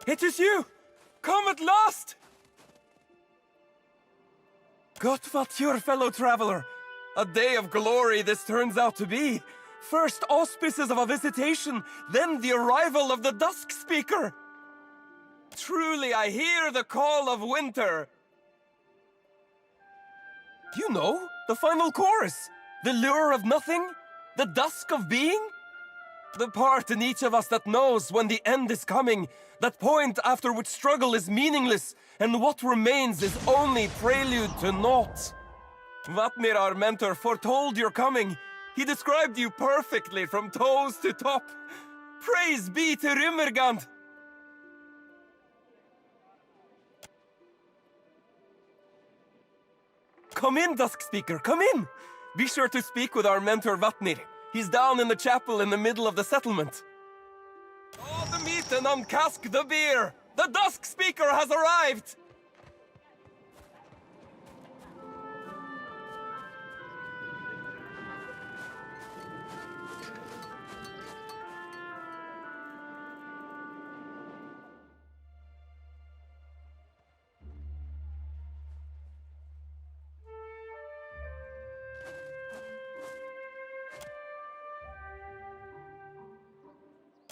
It is you! Come at last! Gott your fellow traveler! A day of glory this turns out to be! First auspices of a visitation, then the arrival of the Duskspeaker! Truly I hear the call of winter! You know, the final chorus! The lure of nothing? The dusk of being? The part in each of us that knows when the end is coming, that point after which struggle is meaningless, and what remains is only prelude to naught. Vatnir, our mentor, foretold your coming. He described you perfectly from toes to top. Praise be to Rymrgand! Come in, Duskspeaker, come in! Be sure to speak with our mentor Vatnir. He's down in the chapel in the middle of the settlement. All the meat and uncask the beer! The Duskspeaker has arrived!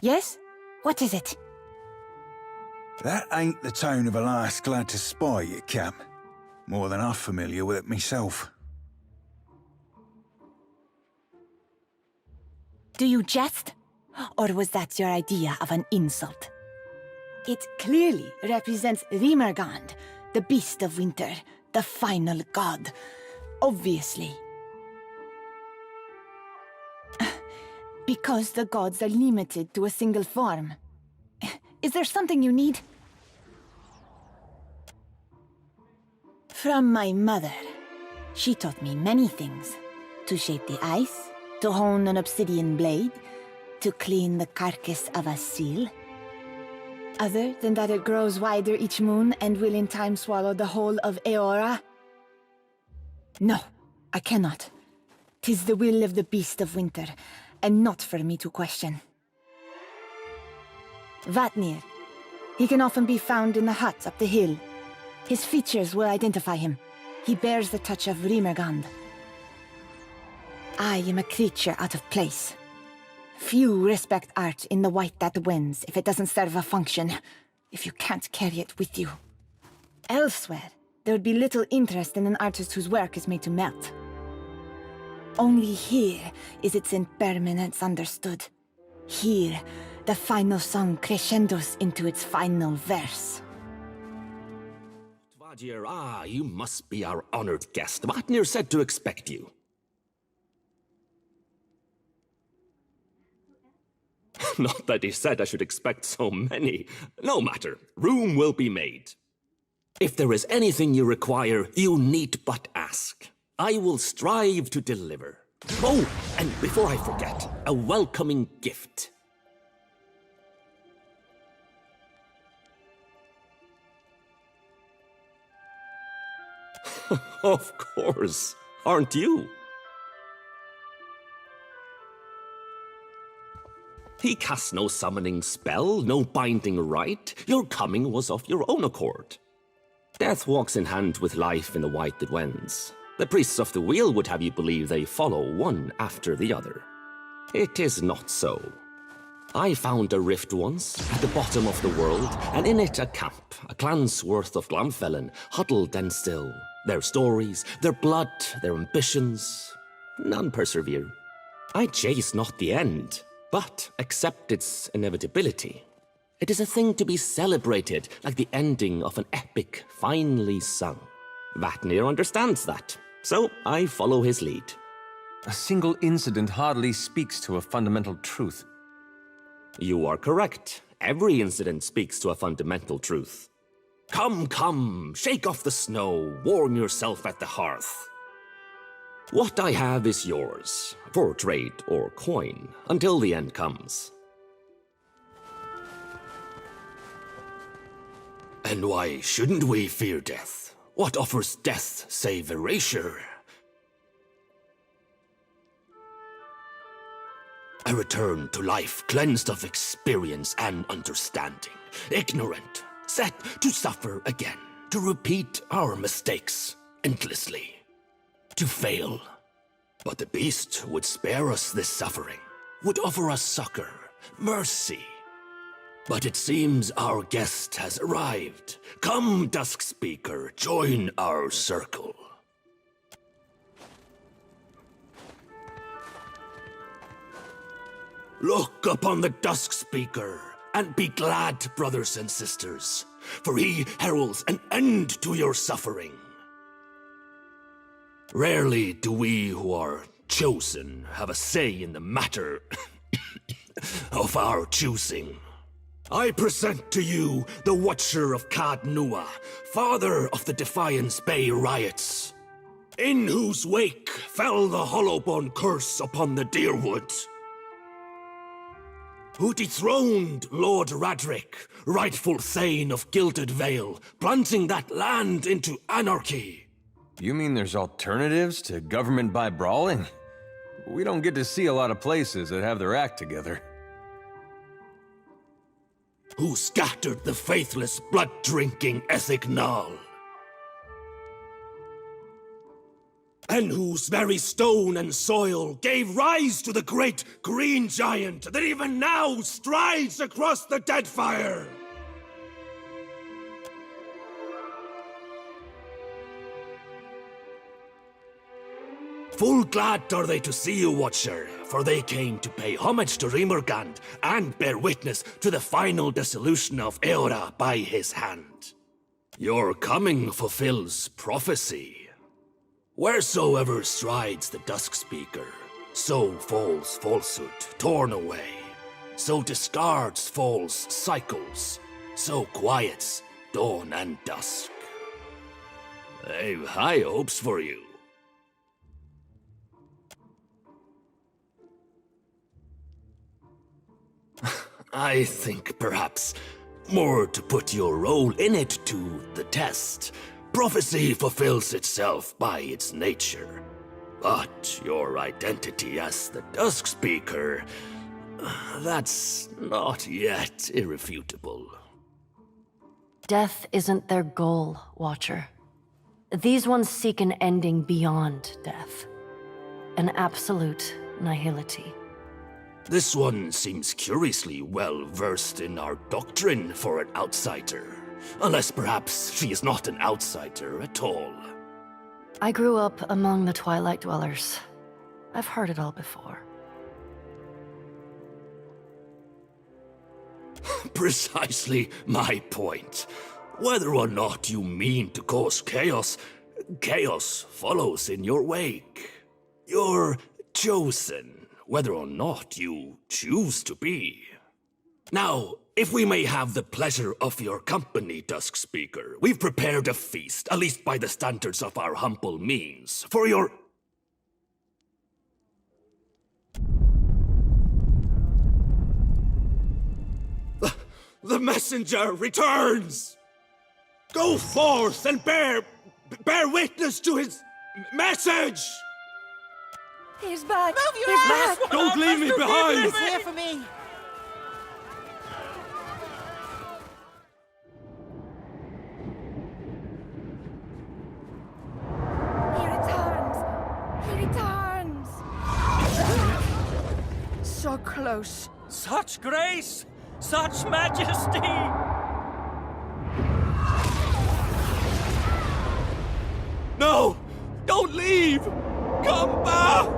Yes? What is it? That ain't the tone of a lass glad to spy you, Cap. More than I'm familiar with it myself. Do you jest? Or was that your idea of an insult? It clearly represents Rymrgand, the beast of winter, the final god. Obviously. Because the gods are limited to a single form. Is there something you need? From my mother. She taught me many things. To shape the ice, to hone an obsidian blade, to clean the carcass of a seal. Other than that it grows wider each moon and will in time swallow the whole of Eora? No, I cannot. 'Tis the will of the beast of winter, and not for me to question. Vatnir. He can often be found in the hut up the hill. His features will identify him. He bears the touch of Rymrgand. I am a creature out of place. Few respect art in the white that wins if it doesn't serve a function, if you can't carry it with you. Elsewhere, there would be little interest in an artist whose work is made to melt. Only here is its impermanence understood. Here, the final song crescendos into its final verse. Tvadir, you must be our honored guest. Vatnir said to expect you. Not that he said I should expect so many. No matter, room will be made. If there is anything you require, you need but ask. I will strive to deliver. Oh, and before I forget, a welcoming gift. Of course, aren't you? He cast no summoning spell, no binding rite. Your coming was of your own accord. Death walks in hand with life in the white that wends. The priests of the wheel would have you believe they follow one after the other. It is not so. I found a rift once, at the bottom of the world, and in it a camp, a clan's worth of Glamfellen, huddled and still. Their stories, their blood, their ambitions, none persevere. I chase not the end, but accept its inevitability. It is a thing to be celebrated, like the ending of an epic finely sung. Vatnir understands that, so I follow his lead. A single incident hardly speaks to a fundamental truth. You are correct. Every incident speaks to a fundamental truth. Come, come, shake off the snow, warm yourself at the hearth. What I have is yours, for trade or coin, until the end comes. And why shouldn't we fear death? What offers death save erasure? A return to life cleansed of experience and understanding. ignorant, set to suffer again, to repeat our mistakes endlessly, to fail. But the beast would spare us this suffering, would offer us succor, mercy. But it seems our guest has arrived. Come, Duskspeaker, join our circle. Look upon the Duskspeaker, and be glad, brothers and sisters, for he heralds an end to your suffering. Rarely do we who are chosen have a say in the matter of our choosing. I present to you the Watcher of Cad Nua, father of the Defiance Bay riots, in whose wake fell the Hollowbone curse upon the Deerwood, who dethroned Lord Radric, rightful Thane of Gilded Vale, plunging that land into anarchy. You mean there's alternatives to government by brawling? We don't get to see a lot of places that have their act together. Who scattered the faithless, blood-drinking Ethignal, and whose very stone and soil gave rise to the great green giant that even now strides across the Deadfire. Full glad are they to see you, Watcher, for they came to pay homage to Rymrgand and bear witness to the final dissolution of Eora by his hand. Your coming fulfills prophecy. Wheresoever strides the Duskspeaker, so falls falsehood, torn away. So discards false cycles, so quiets dawn and dusk. I've high hopes for you. I think perhaps more to put your role in it to the test. Prophecy fulfills itself by its nature. But your identity as the Duskspeaker, that's not yet irrefutable. Death isn't their goal, Watcher. These ones seek an ending beyond death. An absolute nihility. This one seems curiously well versed in our doctrine for an outsider. Unless perhaps she is not an outsider at all. I grew up among the Twilight Dwellers. I've heard it all before. Precisely my point. Whether or not you mean to cause chaos, chaos follows in your wake. You're chosen, whether or not you choose to be. Now, if we may have the pleasure of your company, Duskspeaker, we've prepared a feast, at least by the standards of our humble means, for your... The messenger returns! Go forth and bear witness to his message! He's back! Move your He's ass! back! Don't leave me behind! He's here for me! He returns! He returns! So close. Such grace! Such majesty! No! Don't leave! Come back!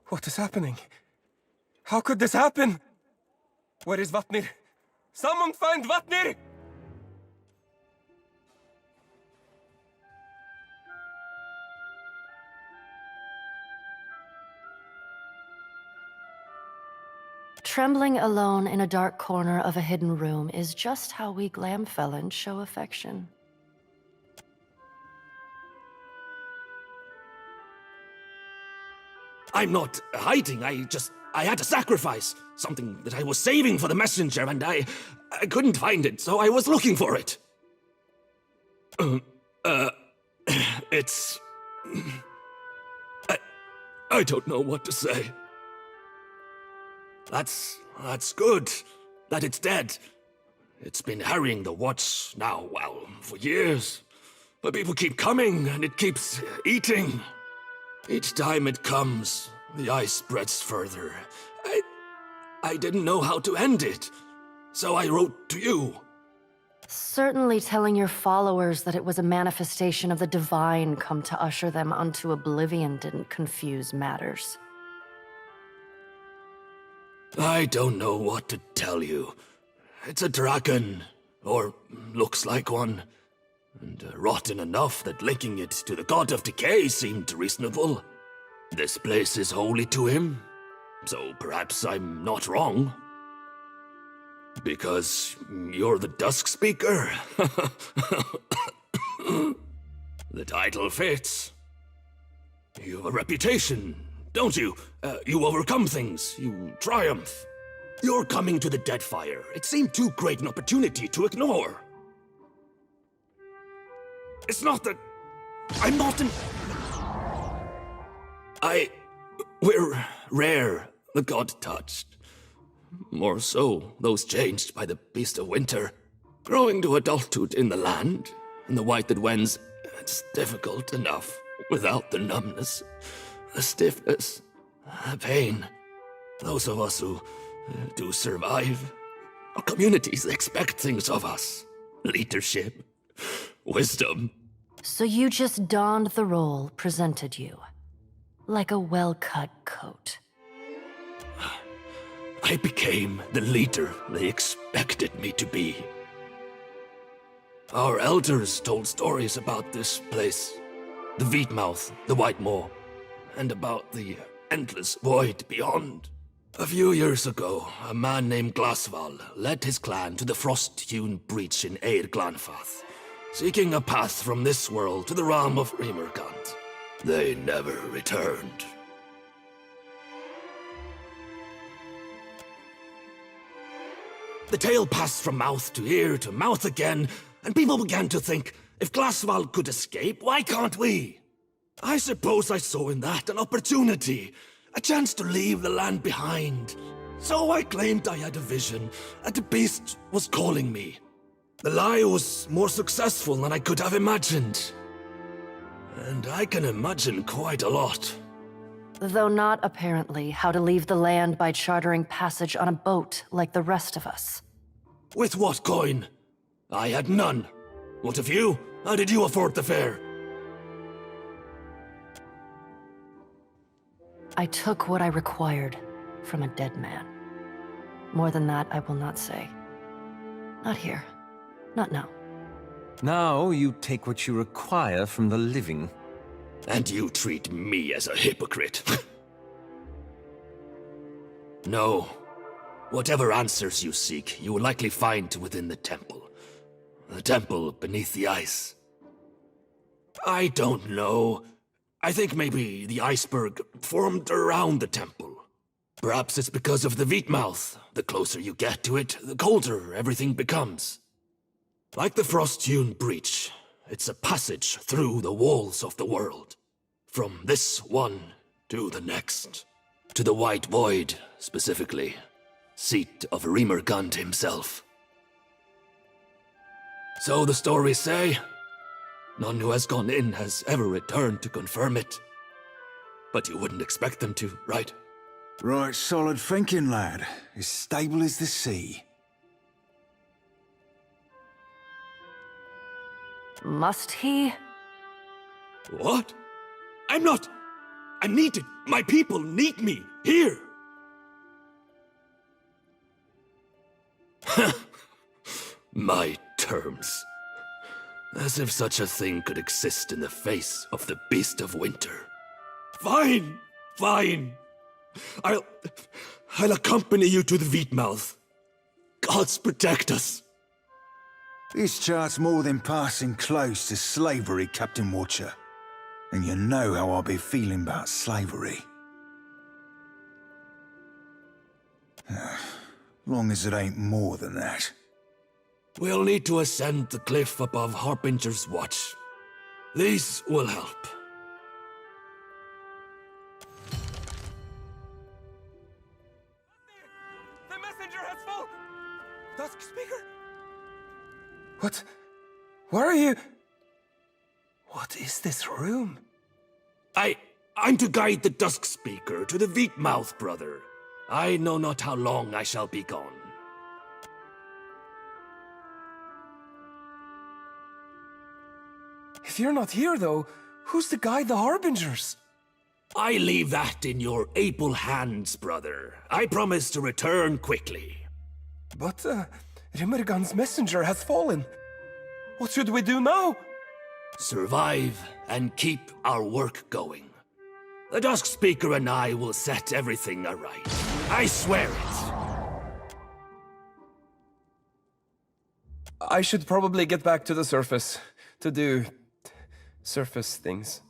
What is happening? How could this happen? Where is Vatnir? Someone find Vatnir! Trembling alone in a dark corner of a hidden room is just how we Glamfelons show affection. I'm not hiding, I had to sacrifice. Something that I was saving for the messenger, and I couldn't find it, so I was looking for it. It's... I don't know what to say. That's good, that it's dead. It's been harrying the watch now, well, for years. But people keep coming, and it keeps eating. Each time it comes, the ice spreads further. I didn't know how to end it, so I wrote to you. Certainly telling your followers that it was a manifestation of the divine come to usher them unto oblivion didn't confuse matters. I don't know what to tell you. It's a dragon, or looks like one, and rotten enough that linking it to the god of decay seemed reasonable. This place is holy to him, so perhaps I'm not wrong. Because you're the Duskspeaker. The title fits. You have a reputation, don't you? You overcome things, you triumph. You're coming to the Deadfire. It seemed too great an opportunity to ignore. It's not that... I'm not an... We're rare, the god touched. More so, those changed by the beast of winter. Growing to adulthood in the land, in the white that wends, it's difficult enough without the numbness, the stiffness, the pain. Those of us who do survive, our communities expect things of us. Leadership, wisdom. So you just donned the role presented you. Like a well-cut coat. I became the leader they expected me to be. Our elders told stories about this place, the Wheatmouth, the White Maw, and about the endless void beyond. A few years ago, a man named Glasval led his clan to the frost-hewn breach in Eir Glanfath, seeking a path from this world to the realm of Rymrgand. They never returned. The tale passed from mouth to mouth again, and people began to think, if Glasval could escape, why can't we? I suppose I saw in that an opportunity, a chance to leave the land behind. So I claimed I had a vision, and the beast was calling me. The lie was more successful than I could have imagined. And I can imagine quite a lot. Though not, apparently, how to leave the land by chartering passage on a boat like the rest of us. With what coin? I had none. What of you? How did you afford the fare? I took what I required from a dead man. More than that, I will not say. Not here. Not now. Now you take what you require from the living. And you treat me as a hypocrite. No. Whatever answers you seek, you will likely find within the temple. The temple beneath the ice. I don't know. I think maybe the iceberg formed around the temple. Perhaps it's because of the Wheatmouth. The closer you get to it, the colder everything becomes. Like the frost-hewn breach, it's a passage through the walls of the world. From this one to the next. To the White Void, specifically. Seat of Rymrgand himself. So the stories say. None who has gone in has ever returned to confirm it. But you wouldn't expect them to, right? Right solid thinking, lad. As stable as the sea. Must he? What? I'm not... I'm needed. My people need me. Here. My terms. As if such a thing could exist in the face of the beast of winter. Fine. Fine. I'll accompany you to the Wheatmouth. Gods protect us. This chart's more than passing close to slavery, Captain Watcher. And you know how I'll be feeling about slavery. Long as it ain't more than that. We'll need to ascend the cliff above Harbinger's Watch. These will help. The messenger has fallen! Duskspeaker? What? Where are you? What is this room? I'm to guide the Duskspeaker to the Wheatmouth, brother. I know not how long I shall be gone. If you're not here, though, who's to guide the Harbingers? I leave that in your able hands, brother. I promise to return quickly. But, Rymrgand's messenger has fallen. What should we do now? Survive and keep our work going. The Duskspeaker and I will set everything aright. I swear it. I should probably get back to the surface to do surface things.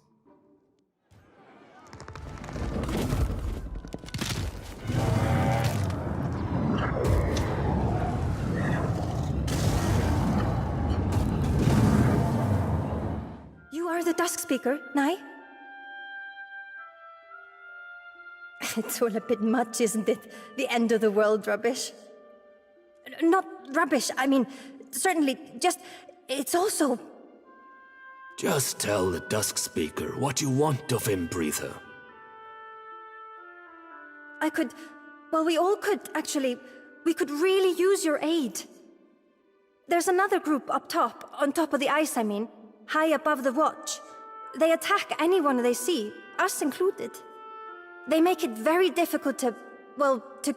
You are the Duskspeaker, Nye? It's all a bit much, isn't it? The end of the world rubbish. Not rubbish, I mean, certainly, it's also... Just tell the Duskspeaker what you want of him, breather. We all could, actually. We could really use your aid. There's another group up top, on top of the ice, I mean, high above the watch. They attack anyone they see, us included. They make it very difficult to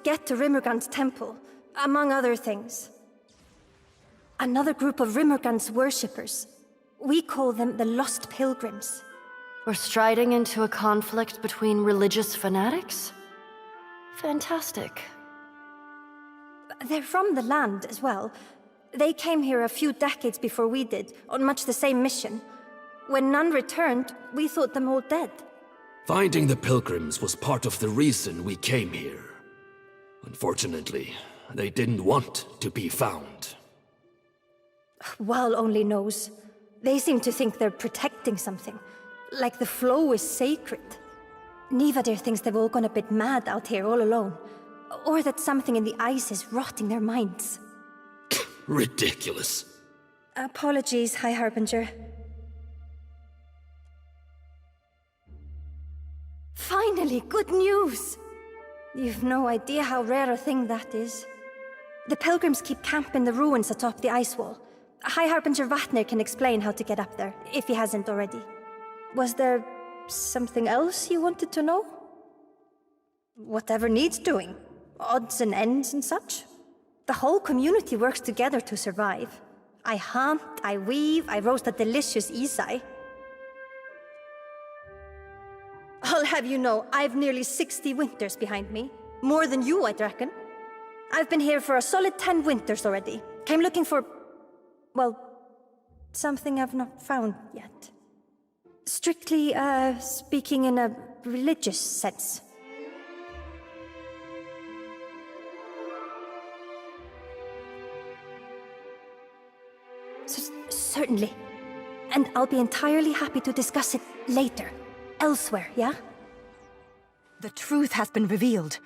get to Rymrgand's temple, among other things. Another group of Rymrgand's worshippers. We call them the Lost Pilgrims. We're striding into a conflict between religious fanatics? Fantastic. They're from the land as well. They came here a few decades before we did, on much the same mission. When none returned, we thought them all dead. Finding the Pilgrims was part of the reason we came here. Unfortunately, they didn't want to be found. Wal only knows. They seem to think they're protecting something. Like the flow is sacred. Nivadir thinks they've all gone a bit mad out here all alone. Or that something in the ice is rotting their minds. Ridiculous. Apologies, High Harbinger. Finally, good news! You've no idea how rare a thing that is. The Pilgrims keep camp in the ruins atop the ice wall. High Harbinger Vatnir can explain how to get up there, if he hasn't already. Was there something else you wanted to know? Whatever needs doing. Odds and ends and such. The whole community works together to survive. I hunt, I weave, I roast a delicious isai. I'll have you know, I've nearly 60 winters behind me. More than you, I'd reckon. I've been here for a solid 10 winters already. Came looking for... something I've not found yet. Strictly, speaking in a religious sense. Certainly. And I'll be entirely happy to discuss it later. Elsewhere, yeah? The truth has been revealed.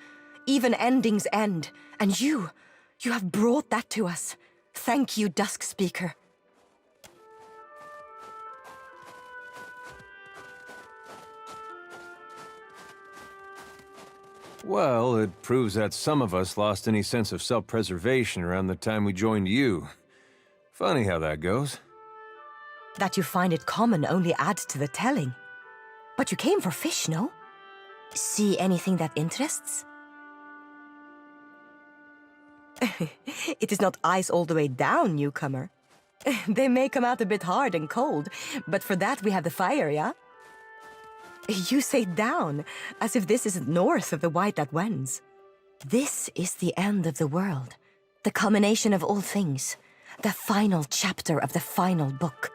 Even endings end. And you have brought that to us. Thank you, Duskspeaker. Well, it proves that some of us lost any sense of self-preservation around the time we joined you. Funny how that goes. That you find it common only adds to the telling. But you came for fish, no? See anything that interests? It is not ice all the way down, newcomer. They may come out a bit hard and cold, but for that we have the fire, yeah? You say down, as if this isn't north of the White that wends. This is the end of the world, the culmination of all things, the final chapter of the final book.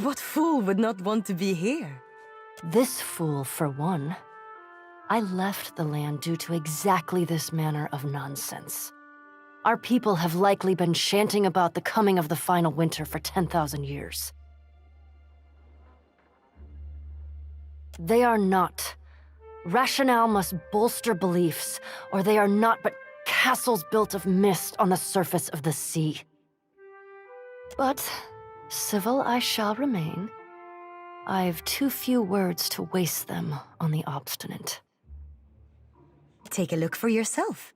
What fool would not want to be here? This fool, for one. I left the land due to exactly this manner of nonsense. Our people have likely been chanting about the coming of the final winter for 10,000 years. They are not. Rationale must bolster beliefs, or they are not but castles built of mist on the surface of the sea. But civil I shall remain. I've too few words to waste them on the obstinate. Take a look for yourself.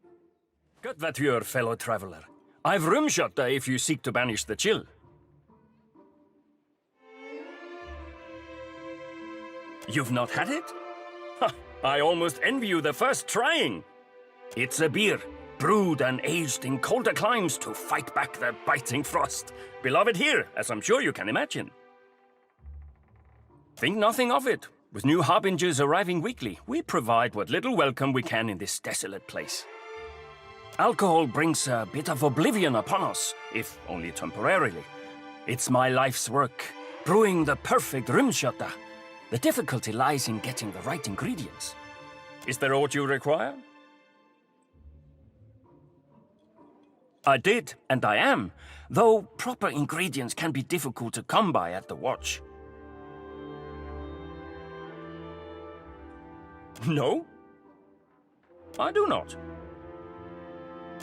Good that you're, fellow traveler. I've Rymrgand if you seek to banish the chill. You've not had it? Ha! I almost envy you the first trying. It's a beer, brewed and aged in colder climes to fight back the biting frost. Beloved here, as I'm sure you can imagine. Think nothing of it. With new harbingers arriving weekly, we provide what little welcome we can in this desolate place. Alcohol brings a bit of oblivion upon us, if only temporarily. It's my life's work, brewing the perfect Rymrgand. The difficulty lies in getting the right ingredients. Is there aught you require? I did, and I am, though proper ingredients can be difficult to come by at the Watch. No? I do not.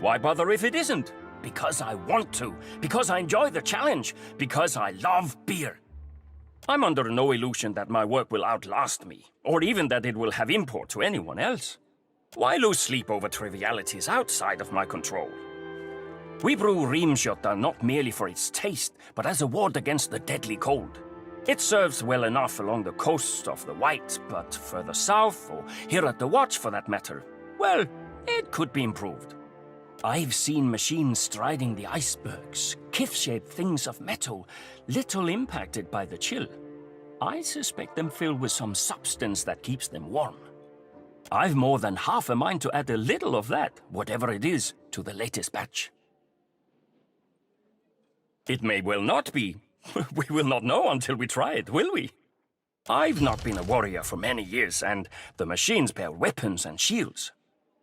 Why bother if it isn't? Because I want to, because I enjoy the challenge, because I love beer. I'm under no illusion that my work will outlast me, or even that it will have import to anyone else. Why lose sleep over trivialities outside of my control? We brew Rymrgand not merely for its taste, but as a ward against the deadly cold. It serves well enough along the coast of the White, but further south, or here at the Watch for that matter, well, it could be improved. I've seen machines striding the icebergs, kif-shaped things of metal, little impacted by the chill. I suspect them filled with some substance that keeps them warm. I've more than half a mind to add a little of that, whatever it is, to the latest batch. It may well not be. We will not know until we try it, will we? I've not been a warrior for many years, and the machines bear weapons and shields.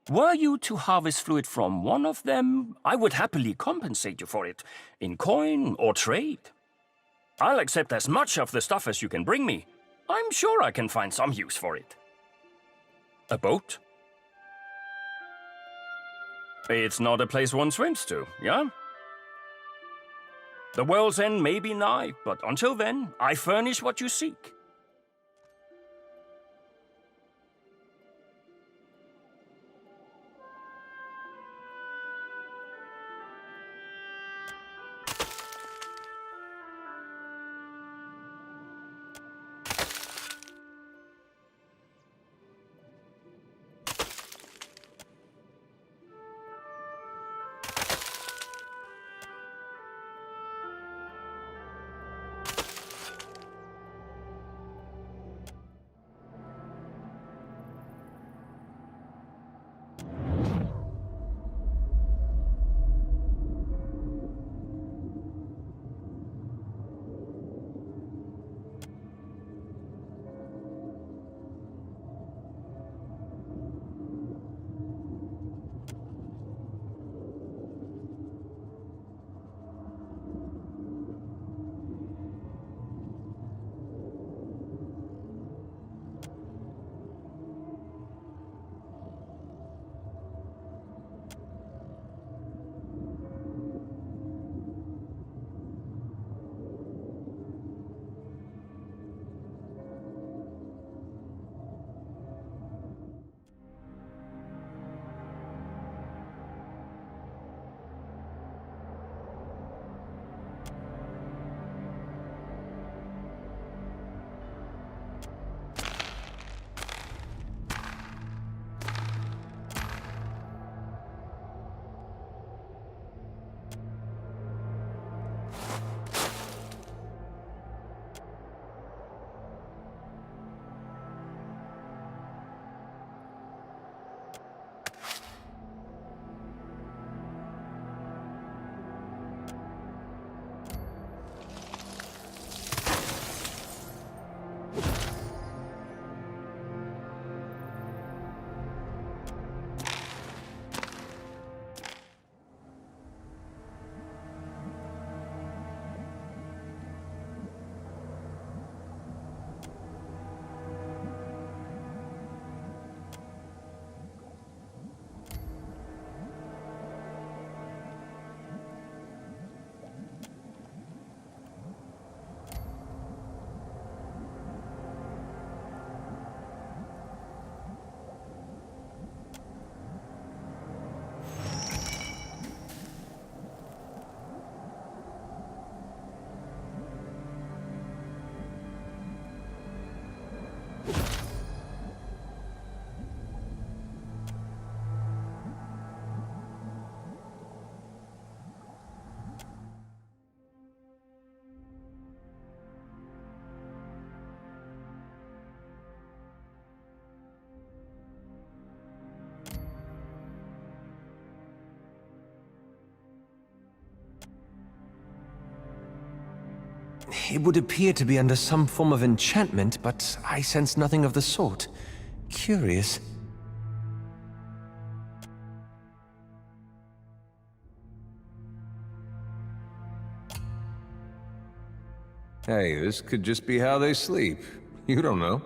Were you to harvest fluid from one of them, I would happily compensate you for it, in coin or trade. I'll accept as much of the stuff as you can bring me. I'm sure I can find some use for it. A boat? It's not a place one swims to, yeah? The world's end may be nigh, but until then, I furnish what you seek. it would appear to be under some form of enchantment, but I sense nothing of the sort. Curious. Hey, this could just be how they sleep. You don't know.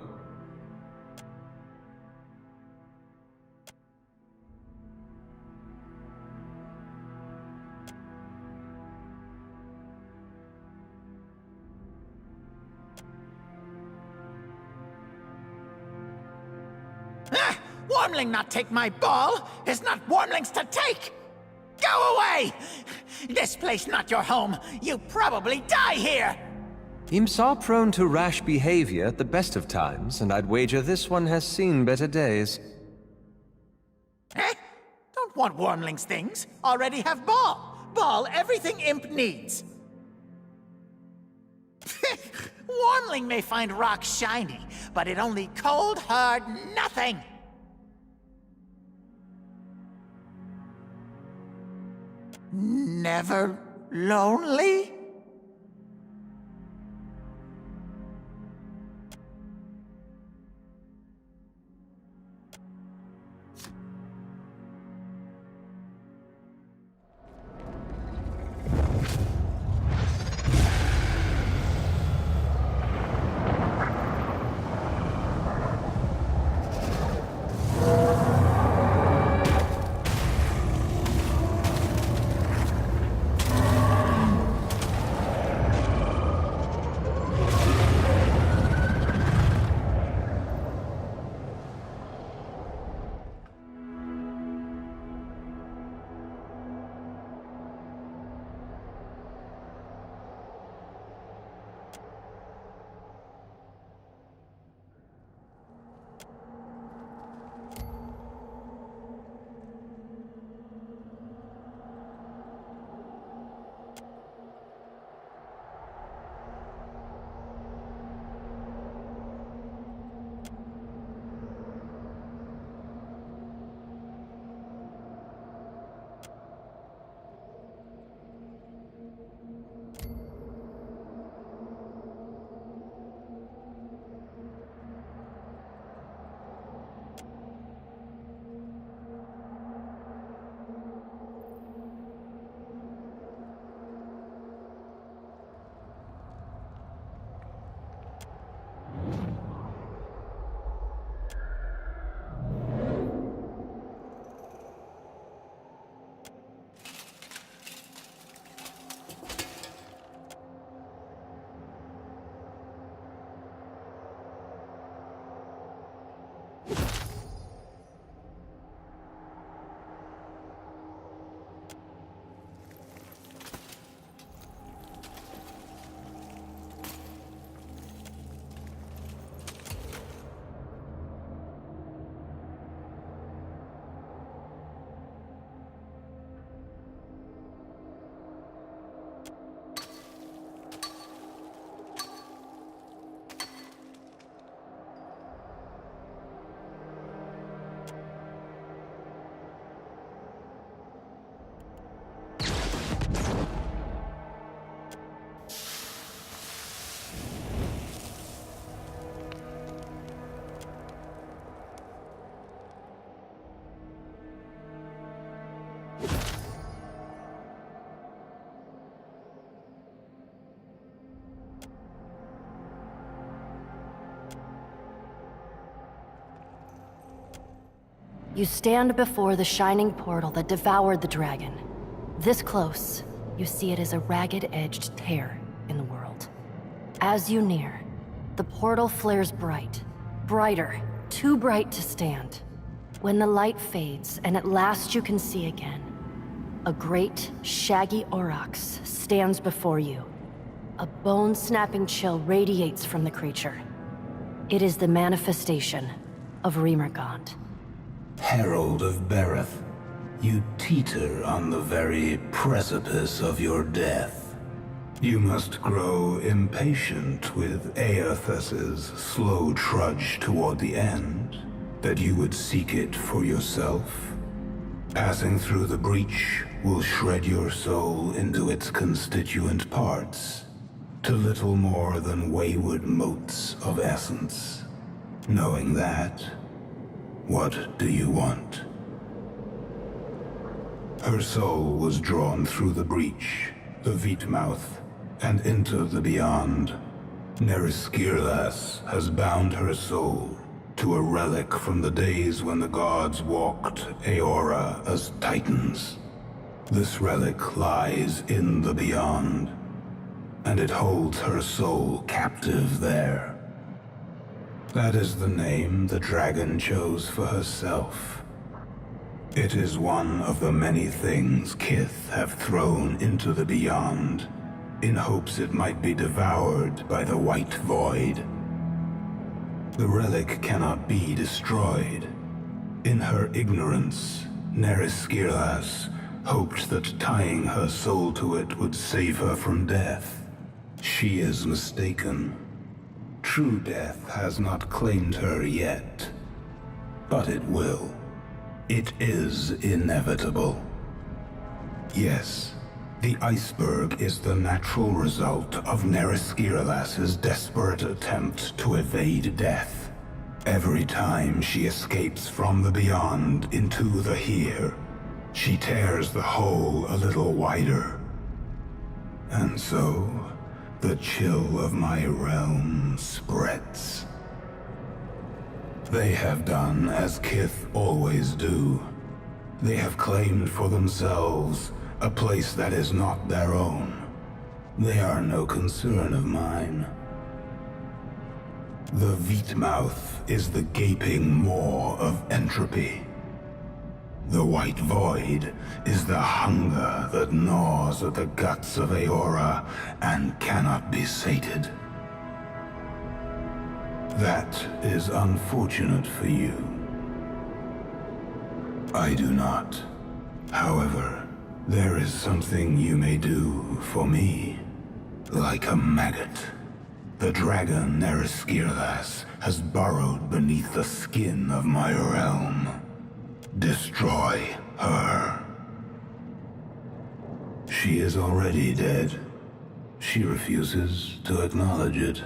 Wormling not take my ball is not wormlings to take! Go away! This place not your home. You probably die here! Imps are prone to rash behavior at the best of times, and I'd wager this one has seen better days. Eh? Don't want wormlings things. Already have ball. Ball everything imp needs. Wormling may find rock shiny, but it only cold, hard nothing. Never lonely? You stand before the shining portal that devoured the dragon. This close, you see it as a ragged-edged tear in the world. As you near, the portal flares bright. Brighter, too bright to stand. When the light fades, and at last you can see again, a great, shaggy aurochs stands before you. A bone-snapping chill radiates from the creature. It is the manifestation of Rymrgand. Herald of Bereth, you teeter on the very precipice of your death. You must grow impatient with Aethus's slow trudge toward the end, that you would seek it for yourself. Passing through the breach will shred your soul into its constituent parts, to little more than wayward motes of essence. Knowing that, what do you want? Her soul was drawn through the breach, the Veetmouth, and into the beyond. Neriskirlas has bound her soul to a relic from the days when the gods walked Aora as titans. This relic lies in the beyond, and it holds her soul captive there. That is the name the dragon chose for herself. It is one of the many things Kith have thrown into the beyond, in hopes it might be devoured by the White Void. The relic cannot be destroyed. In her ignorance, Neriskirlas hoped that tying her soul to it would save her from death. She is mistaken. True death has not claimed her yet, but it will. It is inevitable. Yes, the iceberg is the natural result of Neriskirlas's desperate attempt to evade death. Every time she escapes from the beyond into the here, she tears the hole a little wider. And so, the chill of my realm spreads. They have done as Kith always do. They have claimed for themselves a place that is not their own. They are no concern of mine. The Veetmouth is the gaping maw of entropy. The White Void is the hunger that gnaws at the guts of Aora and cannot be sated. That is unfortunate for you. I do not. However, there is something you may do for me. Like a maggot, the dragon Neriskirlas has burrowed beneath the skin of my realm. Destroy her. She is already dead. She refuses to acknowledge it.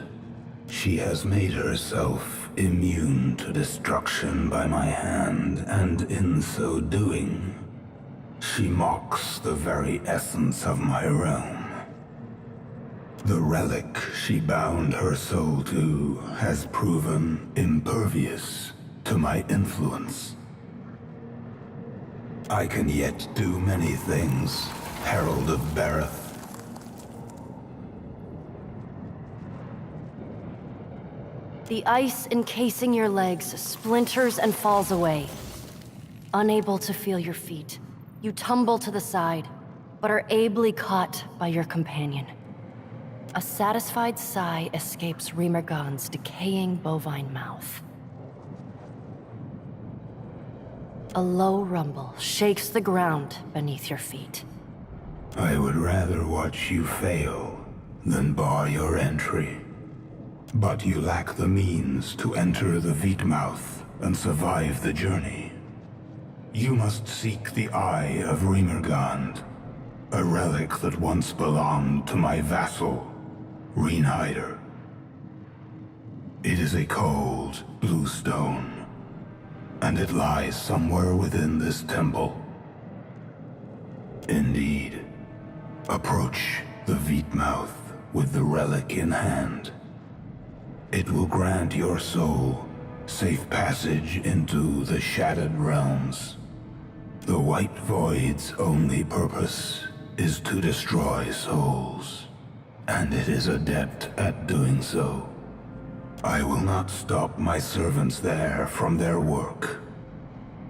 She has made herself immune to destruction by my hand, and in so doing, she mocks the very essence of my realm. The relic she bound her soul to has proven impervious to my influence. I can yet do many things, Herald of Bereth. The ice encasing your legs splinters and falls away. Unable to feel your feet, you tumble to the side, but are ably caught by your companion. A satisfied sigh escapes Rymrgand's decaying bovine mouth. A low rumble shakes the ground beneath your feet. I would rather watch you fail than bar your entry. But you lack the means to enter the Veetmouth and survive the journey. You must seek the Eye of Rymrgand, a relic that once belonged to my vassal, Reinhider. It is a cold, blue stone, and it lies somewhere within this temple. Indeed. Approach the Veetmouth with the relic in hand. It will grant your soul safe passage into the Shattered Realms. The White Void's only purpose is to destroy souls, and it is adept at doing so. I will not stop my servants there from their work.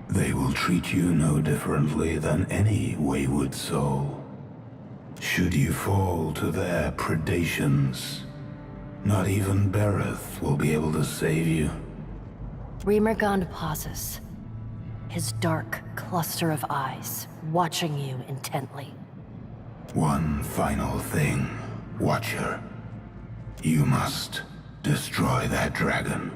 They will treat you no differently than any wayward soul. Should you fall to their predations, not even Bereth will be able to save you. Rymrgand pauses, his dark cluster of eyes watching you intently. One final thing, Watcher. You must destroy that dragon.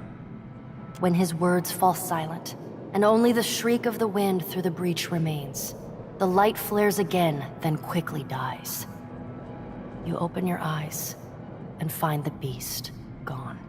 When his words fall silent, and only the shriek of the wind through the breach remains, the light flares again, then quickly dies. You open your eyes, and find the beast gone.